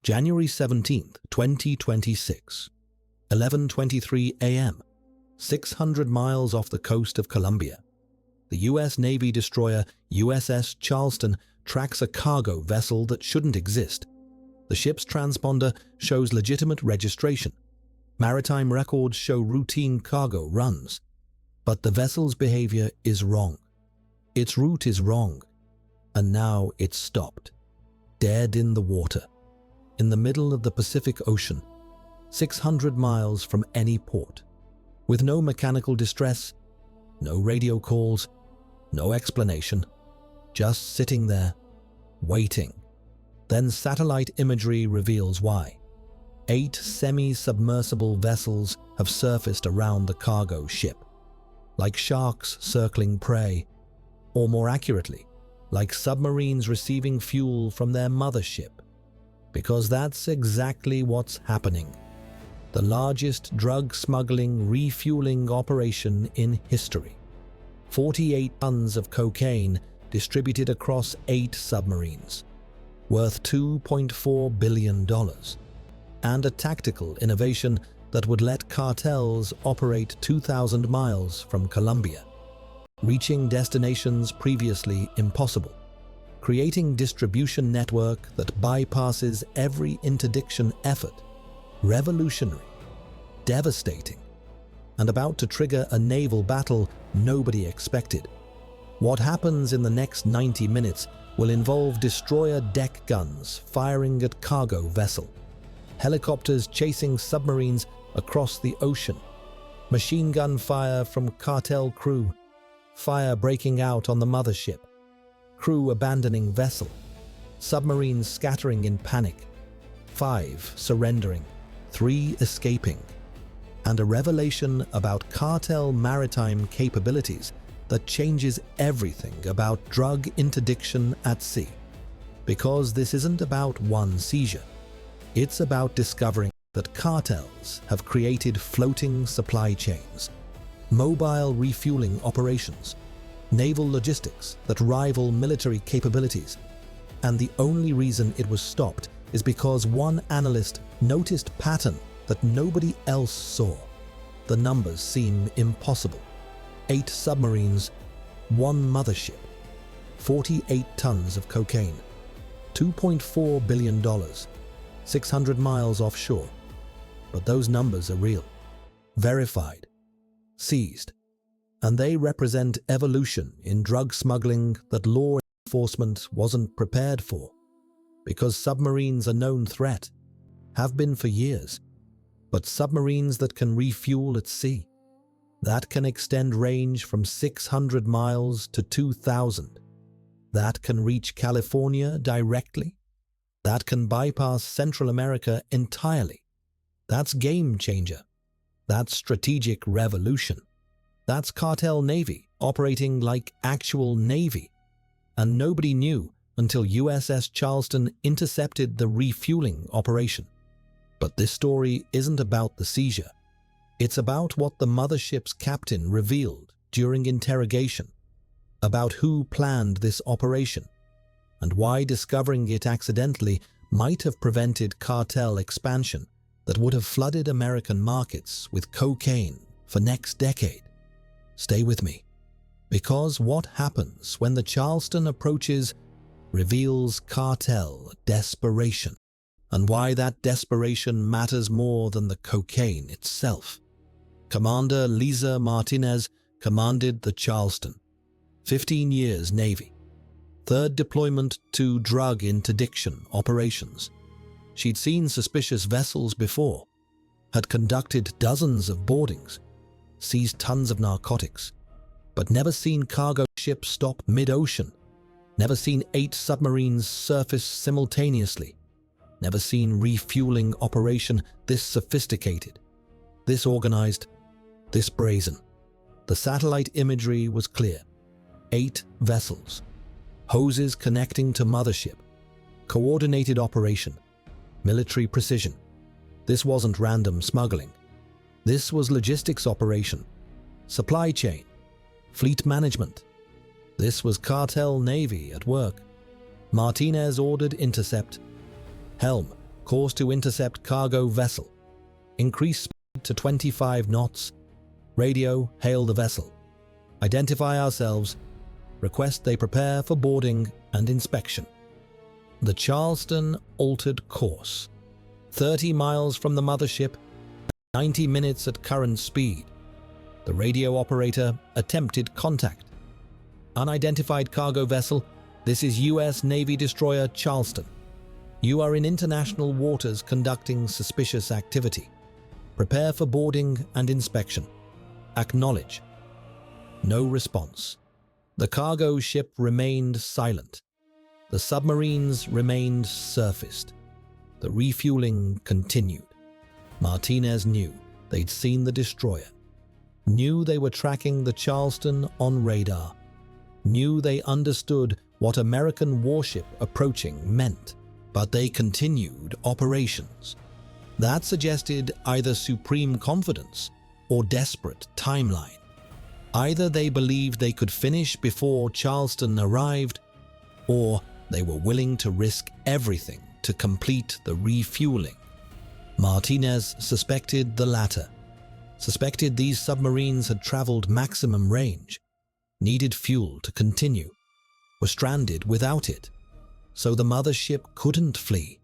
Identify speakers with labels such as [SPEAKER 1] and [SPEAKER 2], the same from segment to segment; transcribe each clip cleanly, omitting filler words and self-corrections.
[SPEAKER 1] January 17, 2026, 11:23 a.m., 600 miles off the coast of Colombia. The U.S. Navy destroyer USS Charleston tracks a cargo vessel that shouldn't exist. The ship's transponder shows legitimate registration. Maritime records show routine cargo runs. But the vessel's behavior is wrong. Its route is wrong. And now it's stopped, dead in the water, in the middle of the Pacific Ocean, 600 miles from any port, with no mechanical distress, no radio calls, no explanation, just sitting there, waiting. Then satellite imagery reveals why. 8 semi-submersible vessels have surfaced around the cargo ship, like sharks circling prey, or more accurately, like submarines receiving fuel from their mothership. Because that's exactly what's happening. The largest drug smuggling refueling operation in history. 48 tons of cocaine distributed across 8 submarines, worth $2.4 billion, and a tactical innovation that would let cartels operate 2,000 miles from Colombia, reaching destinations previously impossible, creating distribution network that bypasses every interdiction effort. Revolutionary, devastating, and about to trigger a naval battle nobody expected. What happens in the next 90 minutes will involve destroyer deck guns firing at cargo vessel, helicopters chasing submarines across the ocean, machine gun fire from cartel crew, fire breaking out on the mothership, crew abandoning vessel, submarines scattering in panic, 5 surrendering, 3 escaping, and a revelation about cartel maritime capabilities that changes everything about drug interdiction at sea. Because this isn't about one seizure. It's about discovering that cartels have created floating supply chains, mobile refueling operations, naval logistics that rival military capabilities. And the only reason it was stopped is because one analyst noticed pattern that nobody else saw. The numbers seem impossible. 8 submarines, 1 mothership, 48 tons of cocaine, $2.4 billion, 600 miles offshore. But those numbers are real, verified, seized, and they represent evolution in drug smuggling that law enforcement wasn't prepared for. Because submarines are a known threat, have been for years, but submarines that can refuel at sea, that can extend range from 600 miles to 2,000, that can reach California directly, that can bypass Central America entirely. That's game changer. That's strategic revolution. That's cartel navy operating like actual navy. And nobody knew until USS Charleston intercepted the refueling operation. But this story isn't about the seizure. It's about what the mothership's captain revealed during interrogation, about who planned this operation, and why discovering it accidentally might have prevented cartel expansion that would have flooded American markets with cocaine for next decade. Stay with me, because what happens when the Charleston approaches reveals cartel desperation, and why that desperation matters more than the cocaine itself. Commander Liza Martinez commanded the Charleston, 15 years Navy, 3rd deployment to drug interdiction operations. She'd seen suspicious vessels before, had conducted dozens of boardings, seized tons of narcotics, but never seen cargo ships stop mid-ocean, never seen 8 submarines surface simultaneously, never seen refueling operation this sophisticated, this organized, this brazen. The satellite imagery was clear. 8 vessels, hoses connecting to mothership, coordinated operation, military precision. This wasn't random smuggling. This was logistics operation, supply chain, fleet management. This was cartel navy at work. Martinez ordered intercept. Helm, Course to intercept cargo vessel. Increase speed to 25 knots. Radio, hail the vessel. Identify ourselves. Request they prepare for boarding and inspection. The Charleston altered course. 30 miles from the mothership, 90 minutes at current speed. The radio operator attempted contact. Unidentified cargo vessel, this is U.S. Navy destroyer Charleston. You are in international waters conducting suspicious activity. Prepare for boarding and inspection. Acknowledge. No response. The cargo ship remained silent. The submarines remained surfaced. The refueling continued. Martinez knew they'd seen the destroyer. Knew they were tracking the Charleston on radar. Knew they understood what American warship approaching meant. But they continued operations. That suggested either supreme confidence or desperate timeline. Either they believed they could finish before Charleston arrived, or they were willing to risk everything to complete the refueling. Martinez suspected the latter. Suspected these submarines had traveled maximum range, needed fuel to continue, were stranded without it. So the mothership couldn't flee.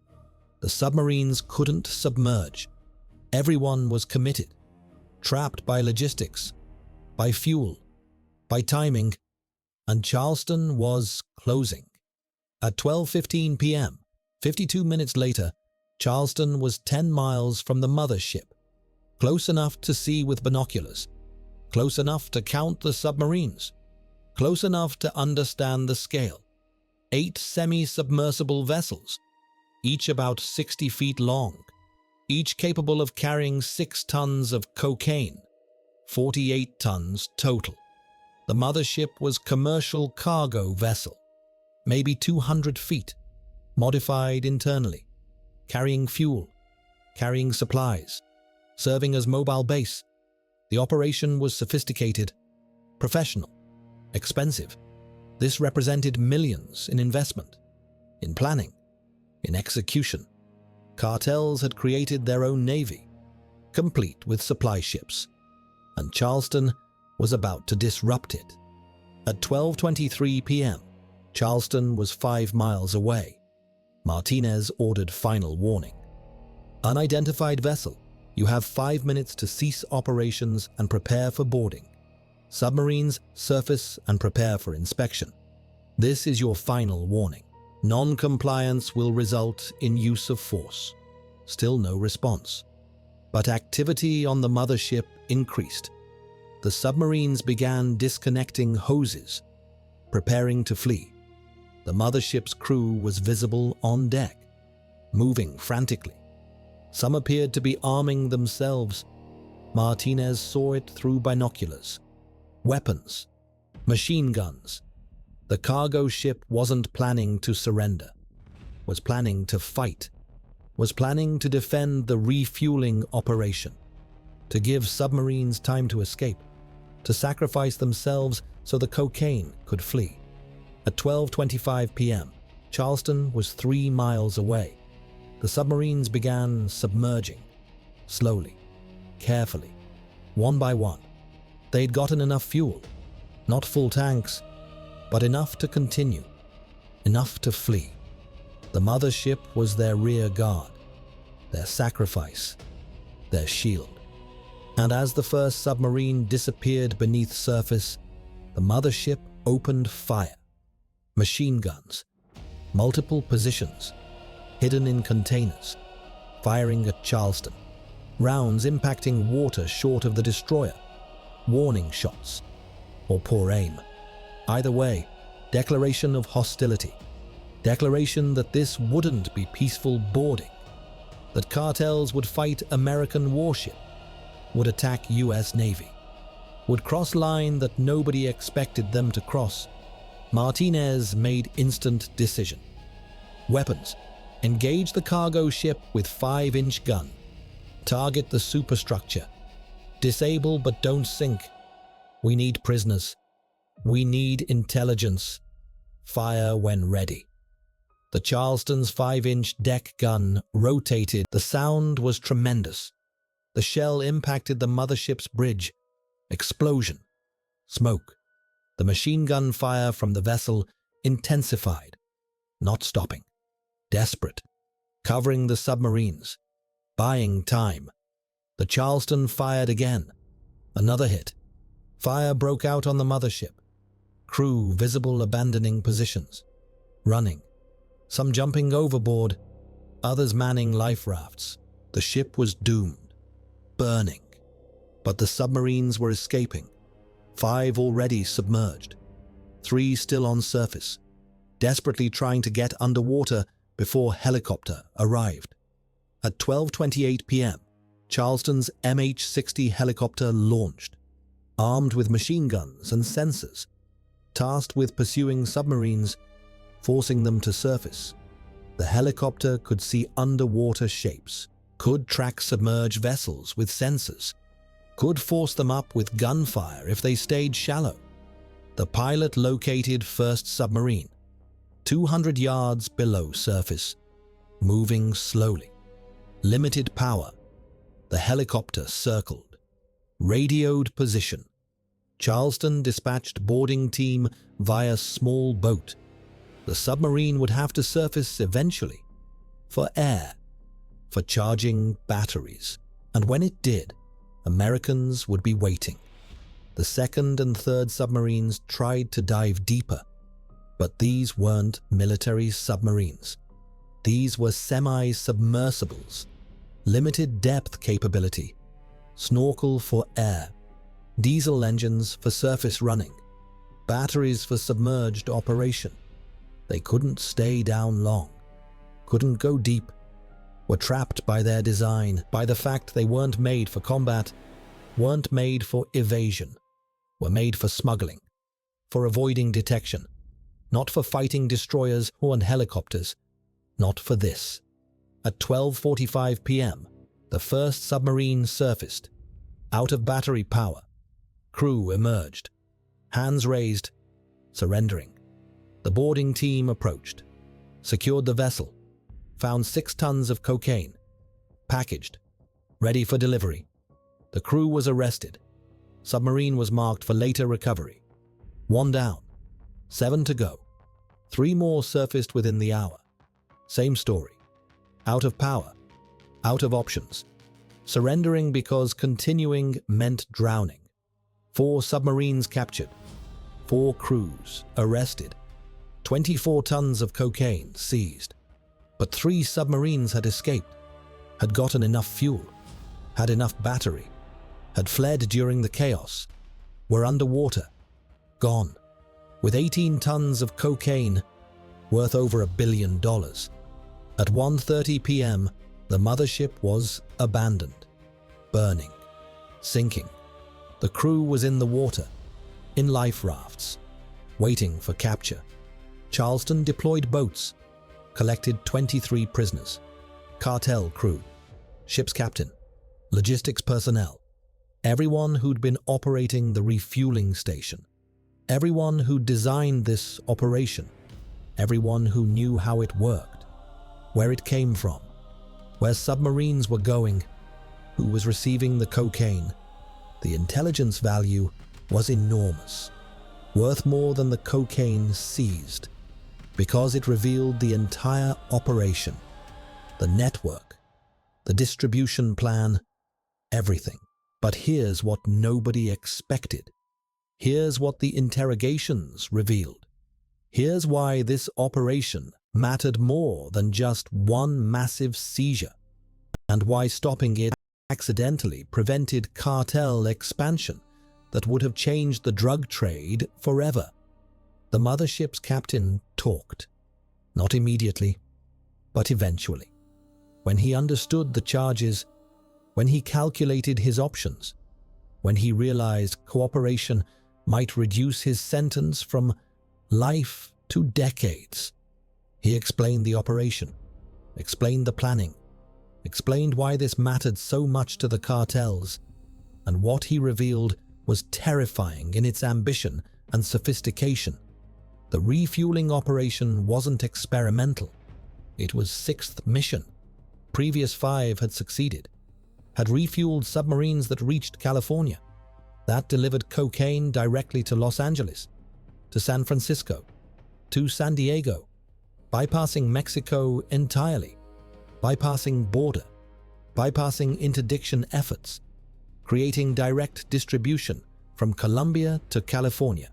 [SPEAKER 1] The submarines couldn't submerge. Everyone was committed, trapped by logistics, by fuel, by timing, and Charleston was closing. At 12:15 p.m., 52 minutes later, Charleston was 10 miles from the mothership, close enough to see with binoculars, close enough to count the submarines, close enough to understand the scale. 8 semi-submersible vessels, each about 60 feet long, each capable of carrying 6 tons of cocaine, 48 tons total. The mothership was commercial cargo vessel, maybe 200 feet, modified internally, carrying fuel, carrying supplies, serving as mobile base. The operation was sophisticated, professional, expensive. This represented millions in investment, in planning, in execution. Cartels had created their own navy, complete with supply ships, and Charleston was about to disrupt it. At 12:23 p.m., Charleston was 5 miles away. Martinez ordered final warning. Unidentified vessel, you have 5 minutes to cease operations and prepare for boarding. Submarines, surface and prepare for inspection. This is your final warning. Non-compliance will result in use of force. Still no response. But activity on the mothership increased. The submarines began disconnecting hoses, preparing to flee. The mothership's crew was visible on deck, moving frantically. Some appeared to be arming themselves. Martinez saw it through binoculars. Weapons, machine guns. The cargo ship wasn't planning to surrender, was planning to fight, was planning to defend the refueling operation, to give submarines time to escape, to sacrifice themselves so the cocaine could flee. At 12:25 p.m., Charleston was 3 miles away. The submarines began submerging, slowly, carefully, one by one. They'd gotten enough fuel, not full tanks, but enough to continue, enough to flee. The mothership was their rear guard, their sacrifice, their shield. And as the first submarine disappeared beneath surface, the mothership opened fire. Machine guns, multiple positions, hidden in containers, firing at Charleston. Rounds impacting water short of the destroyer. Warning shots, or poor aim. Either way, declaration of hostility. Declaration that this wouldn't be peaceful boarding. That cartels would fight American warship, would attack U.S. Navy, would cross line that nobody expected them to cross. Martinez made instant decision. Weapons. Engage the cargo ship with 5-inch gun. Target the superstructure. Disable but don't sink. We need prisoners. We need intelligence. Fire when ready. The Charleston's 5-inch deck gun rotated. The sound was tremendous. The shell impacted the mothership's bridge. Explosion. Smoke. The machine gun fire from the vessel intensified, not stopping. Desperate. Covering the submarines. Buying time. The Charleston fired again. Another hit. Fire broke out on the mothership. Crew visible abandoning positions. Running. Some jumping overboard. Others manning life rafts. The ship was doomed. Burning. But the submarines were escaping. 5 already submerged. 3 still on surface. Desperately trying to get underwater before helicopter arrived. At 12:28 p.m., Charleston's MH-60 helicopter launched, armed with machine guns and sensors, tasked with pursuing submarines, forcing them to surface. The helicopter could see underwater shapes, could track submerged vessels with sensors, could force them up with gunfire if they stayed shallow. The pilot located first submarine, 200 yards below surface, moving slowly. Limited power. The helicopter circled. Radioed position. Charleston dispatched boarding team via small boat. The submarine would have to surface eventually. For air. For charging batteries. And when it did, Americans would be waiting. The second and third submarines tried to dive deeper. But these weren't military submarines. These were semi-submersibles. Limited depth capability. Snorkel for air. Diesel engines for surface running. Batteries for submerged operation. They couldn't stay down long. Couldn't go deep. Were trapped by their design, by the fact they weren't made for combat, weren't made for evasion, were made for smuggling, for avoiding detection, not for fighting destroyers or helicopters, not for this. At 12:45 p.m., the first submarine surfaced, out of battery power. Crew emerged, hands raised, surrendering. The boarding team approached, secured the vessel, found 6 tons of cocaine, packaged, ready for delivery. The crew was arrested. Submarine was marked for later recovery. 1 down, 7 to go. 3 more surfaced within the hour. Same story. Out of power, out of options. Surrendering because continuing meant drowning. 4 submarines captured. 4 crews arrested. 24 tons of cocaine seized. But 3 submarines had escaped, had gotten enough fuel, had enough battery, had fled during the chaos, were underwater, gone, with 18 tons of cocaine, worth over $1 billion. At 1:30 p.m., the mothership was abandoned, burning, sinking. The crew was in the water, in life rafts, waiting for capture. Charleston deployed boats, collected 23 prisoners, cartel crew, ship's captain, logistics personnel, everyone who'd been operating the refueling station, everyone who designed this operation, everyone who knew how it worked, where it came from, where submarines were going, who was receiving the cocaine. The intelligence value was enormous, worth more than the cocaine seized, because it revealed the entire operation, the network, the distribution plan, everything. But here's what nobody expected. Here's what the interrogations revealed. Here's why this operation mattered more than just one massive seizure, and why stopping it accidentally prevented cartel expansion that would have changed the drug trade forever. The mothership's captain talked, not immediately, but eventually. When he understood the charges, when he calculated his options, when he realized cooperation might reduce his sentence from life to decades. He explained the operation, explained the planning, explained why this mattered so much to the cartels, and what he revealed was terrifying in its ambition and sophistication. The refueling operation wasn't experimental. It was sixth mission. Previous 5 had succeeded, had refueled submarines that reached California, that delivered cocaine directly to Los Angeles, to San Francisco, to San Diego, bypassing Mexico entirely, bypassing border, bypassing interdiction efforts, creating direct distribution from Colombia to California.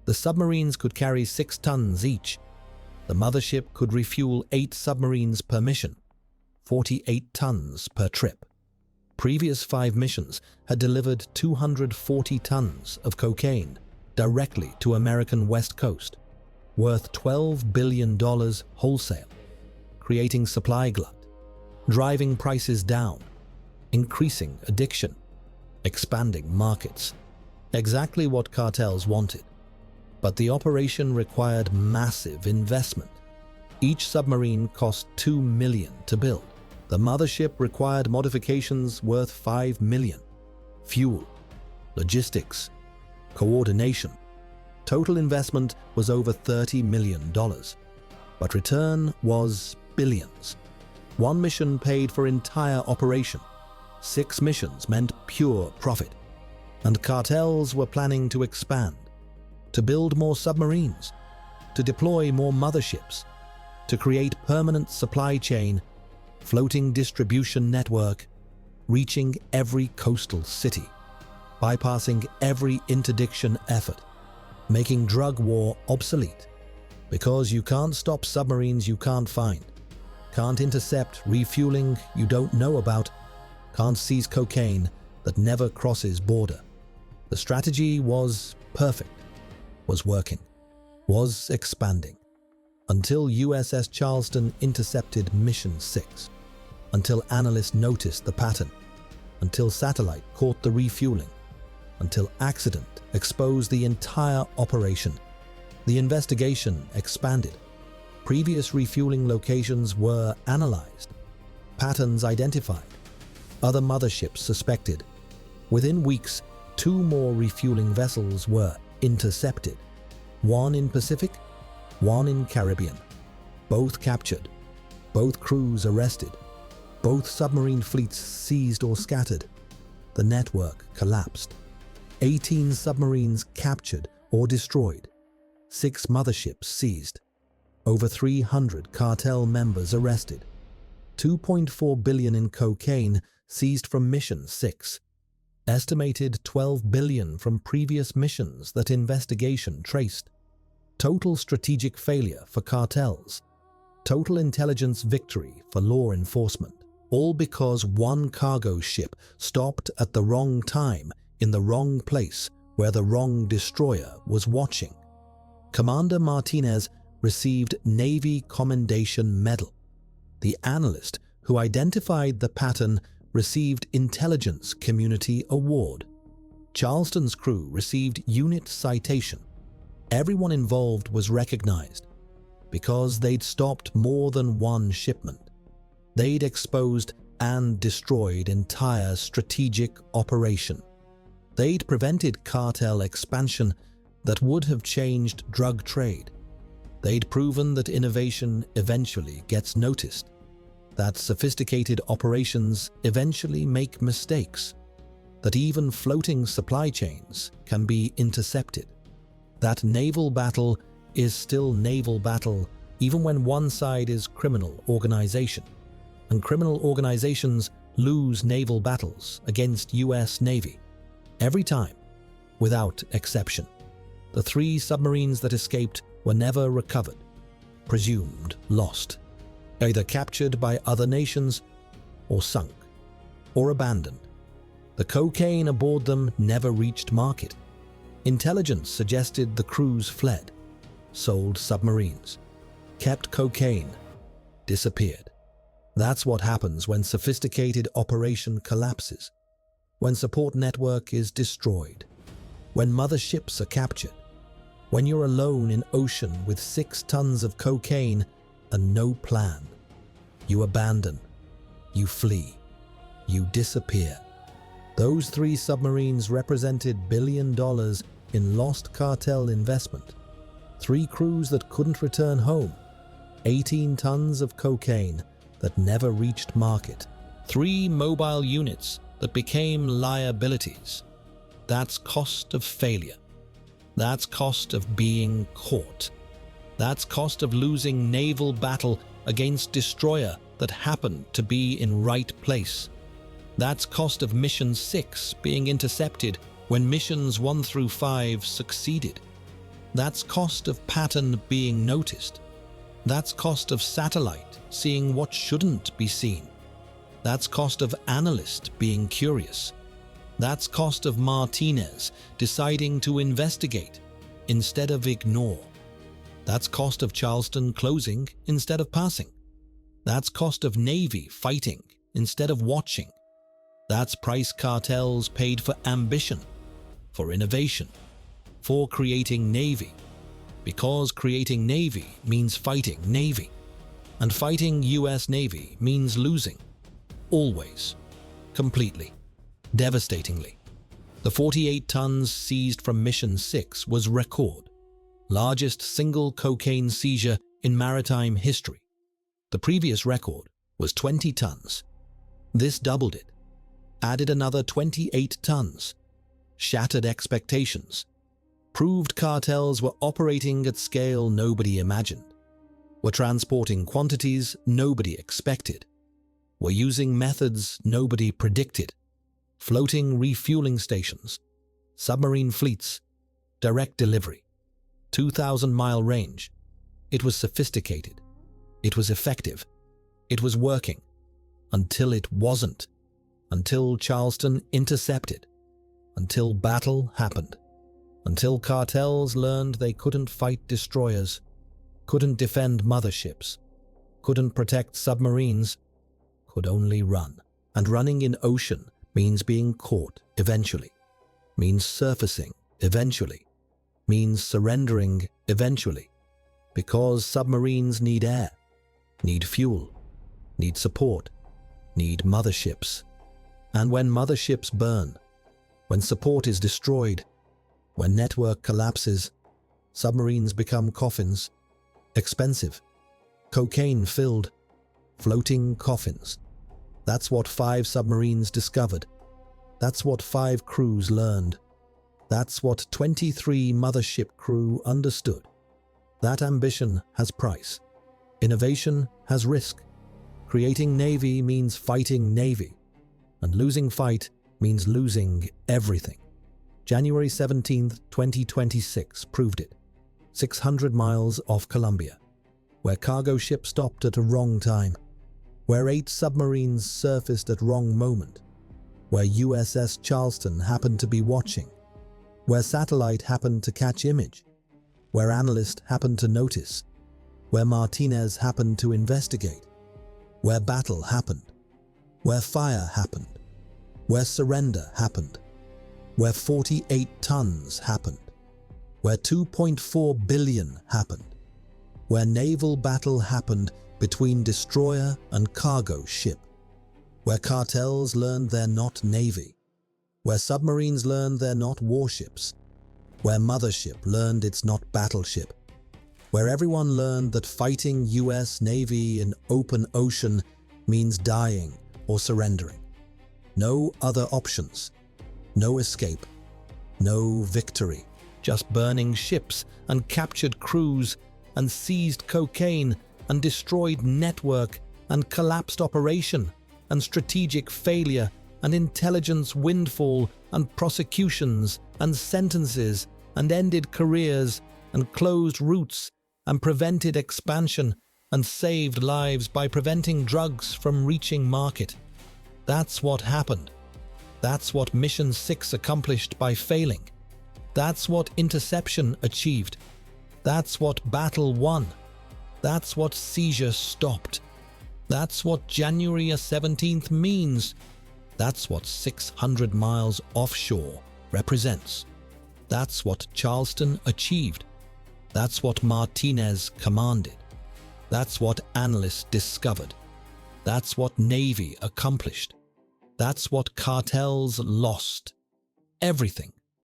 [SPEAKER 1] The submarines could carry 6 tons each. The mothership could refuel 8 submarines per mission, 48 tons per trip. Previous 5 missions had delivered 240 tons of cocaine directly to American West Coast, worth $12 billion wholesale, creating supply glut, driving prices down, increasing addiction, expanding markets. Exactly what cartels wanted. But the operation required massive investment. Each submarine cost $2 million to build. The mothership required modifications worth $5 million. Fuel, logistics, coordination. Total investment was over $30 million. But return was billions. 1 mission paid for entire operation. 6 missions meant pure profit. And cartels were planning to expand, to build more submarines, to deploy more motherships, to create permanent supply chain, floating distribution network, reaching every coastal city, bypassing every interdiction effort, making drug war obsolete. Because you can't stop submarines you can't find, can't intercept refueling you don't know about, can't seize cocaine that never crosses border. The strategy was perfect, was working, was expanding, until USS Charleston intercepted Mission 6, until analysts noticed the pattern, until satellite caught the refueling, until accident exposed the entire operation. The investigation expanded. Previous refueling locations were analyzed, patterns identified, other motherships suspected. Within weeks, 2 more refueling vessels were intercepted, 1 in Pacific, 1 in Caribbean. Both captured, both crews arrested, both submarine fleets seized or scattered. The network collapsed. 18 submarines captured or destroyed, 6 motherships seized, over 300 cartel members arrested, $2.4 billion in cocaine seized from Mission 6, estimated $12 billion from previous missions that investigation traced. Total strategic failure for cartels, total intelligence victory for law enforcement, all because 1 cargo ship stopped at the wrong time in the wrong place where the wrong destroyer was watching. Commander Martinez received Navy Commendation Medal. The analyst who identified the pattern received Intelligence Community Award. Charleston's crew received Unit Citation. Everyone involved was recognized because they'd stopped more than 1 shipment. They'd exposed and destroyed entire strategic operation. They'd prevented cartel expansion that would have changed drug trade. They'd proven that innovation eventually gets noticed, that sophisticated operations eventually make mistakes, that even floating supply chains can be intercepted, that naval battle is still naval battle even when one side is criminal organization, and criminal organizations lose naval battles against US Navy. Every time, without exception. The 3 submarines that escaped were never recovered, presumed lost, either captured by other nations or sunk or abandoned. The cocaine aboard them never reached market. Intelligence suggested the crews fled, sold submarines, kept cocaine, disappeared. That's what happens when sophisticated operation collapses, when support network is destroyed, when motherships are captured, when you're alone in ocean with 6 tons of cocaine and no plan. You abandon, you flee, you disappear. Those 3 submarines represented $1 billion in lost cartel investment, 3 crews that couldn't return home, 18 tons of cocaine that never reached market, 3 mobile units that became liabilities. That's cost of failure. That's cost of being caught. That's cost of losing naval battle against destroyer that happened to be in right place. That's cost of Mission 6 being intercepted when Missions 1 through 5 succeeded. That's cost of pattern being noticed. That's cost of satellite seeing what shouldn't be seen. That's cost of analyst being curious. That's cost of Martinez deciding to investigate instead of ignore. That's cost of Charleston closing instead of passing. That's cost of Navy fighting instead of watching. That's price cartels paid for ambition, for innovation, for creating Navy. Because creating Navy means fighting Navy. And fighting US Navy means losing. Always. Completely. Devastatingly. The 48 tons seized from Mission 6 was record. Largest single cocaine seizure in maritime history. The previous record was 20 tons. This doubled it. Added another 28 tons. Shattered expectations. Proved cartels were operating at scale nobody imagined. Were transporting quantities nobody expected. Were using methods nobody predicted. Floating refueling stations. Submarine fleets. Direct delivery. 2,000-mile range. It was sophisticated. It was effective. It was working. Until it wasn't. Until Charleston intercepted. Until battle happened. Until cartels learned they couldn't fight destroyers, couldn't defend motherships, couldn't protect submarines, could only run. And running in ocean means being caught eventually, means surfacing eventually, means surrendering eventually, because submarines need air, need fuel, need support, need motherships. And when motherships burn, when support is destroyed, when network collapses, submarines become coffins, expensive, cocaine-filled, floating coffins. That's what 5 submarines discovered. That's what 5 crews learned. That's what 23 mothership crew understood. That ambition has price. Innovation has risk. Creating Navy means fighting Navy. And losing fight means losing everything. January 17, 2026 proved it. 600 miles off Colombia, where cargo ship stopped at a wrong time, where 8 submarines surfaced at wrong moment, where USS Charleston happened to be watching, where satellite happened to catch image, where analyst happened to notice, where Martinez happened to investigate, where battle happened, where fire happened, where surrender happened, where 48 tons happened, where 2.4 billion happened, where naval battle happened between destroyer and cargo ship, where cartels learned they're not navy, where submarines learned they're not warships, where mothership learned it's not battleship, where everyone learned that fighting US Navy in open ocean means dying or surrendering. No other options. No escape, no victory, just burning ships and captured crews and seized cocaine and destroyed network and collapsed operation and strategic failure and intelligence windfall and prosecutions and sentences and ended careers and closed routes and prevented expansion and saved lives by preventing drugs from reaching market. That's what happened. That's what Mission 6 accomplished by failing. That's what interception achieved. That's what battle won. That's what seizure stopped. That's what January 17th means. That's what 600 miles offshore represents. That's what Charleston achieved. That's what Martinez commanded. That's what analysts discovered. That's what Navy accomplished. That's what cartels lost. Everything.